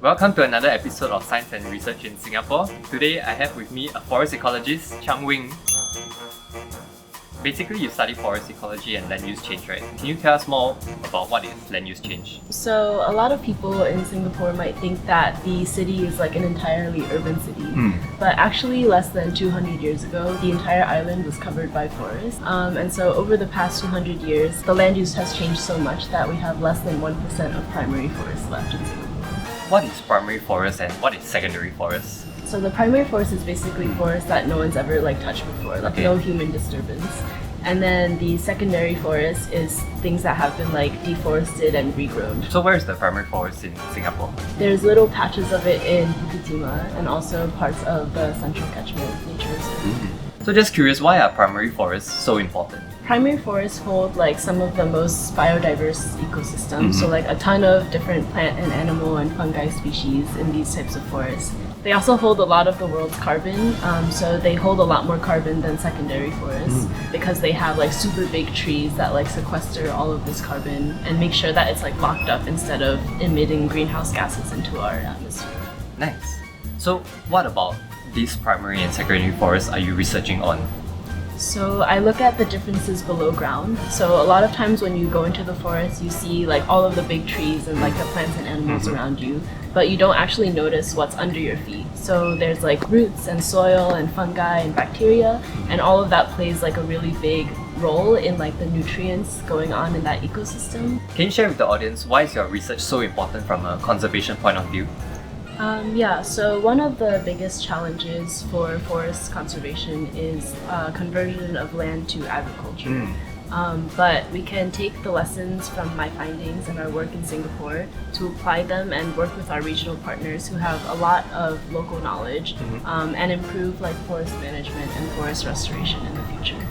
Welcome to another episode of Science and Research in Singapore. Today I have with me a forest ecologist, Chung-Wing. Basically, you study forest ecology and land use change, right? Can you tell us more about what is land use change? So a lot of people in Singapore might think that the city is like an entirely urban city, but actually less than 200 years ago, the entire island was covered by forest. And so over the past 200 years, the land use has changed so much that we have less than 1% of primary forest left in Singapore. What is primary forest and what is secondary forest? So the primary forest is basically forest that no one's ever touched before, no human disturbance. And then the secondary forest is things that have been deforested and regrown. So where is the primary forest in Singapore? There's little patches of it in Bukit Timah and also parts of the Central Catchment Nature Reserve. So just curious, why are primary forests so important? Primary forests hold some of the most biodiverse ecosystems, so a ton of different plant and animal and fungi species in these types of forests. They also hold a lot of the world's carbon, so they hold a lot more carbon than secondary forests because they have super big trees that sequester all of this carbon and make sure that it's locked up instead of emitting greenhouse gases into our atmosphere. Nice. So what about these primary and secondary forests are you researching on? So I look at the differences below ground. So a lot of times when you go into the forest, you see all of the big trees and the plants and animals around you, but you don't actually notice what's under your feet. So there's roots and soil and fungi and bacteria, and all of that plays a really big role in the nutrients going on in that ecosystem. Can you share with the audience why is your research so important from a conservation point of view? So one of the biggest challenges for forest conservation is conversion of land to agriculture. But we can take the lessons from my findings and our work in Singapore to apply them and work with our regional partners who have a lot of local knowledge and improve forest management and forest restoration in the future.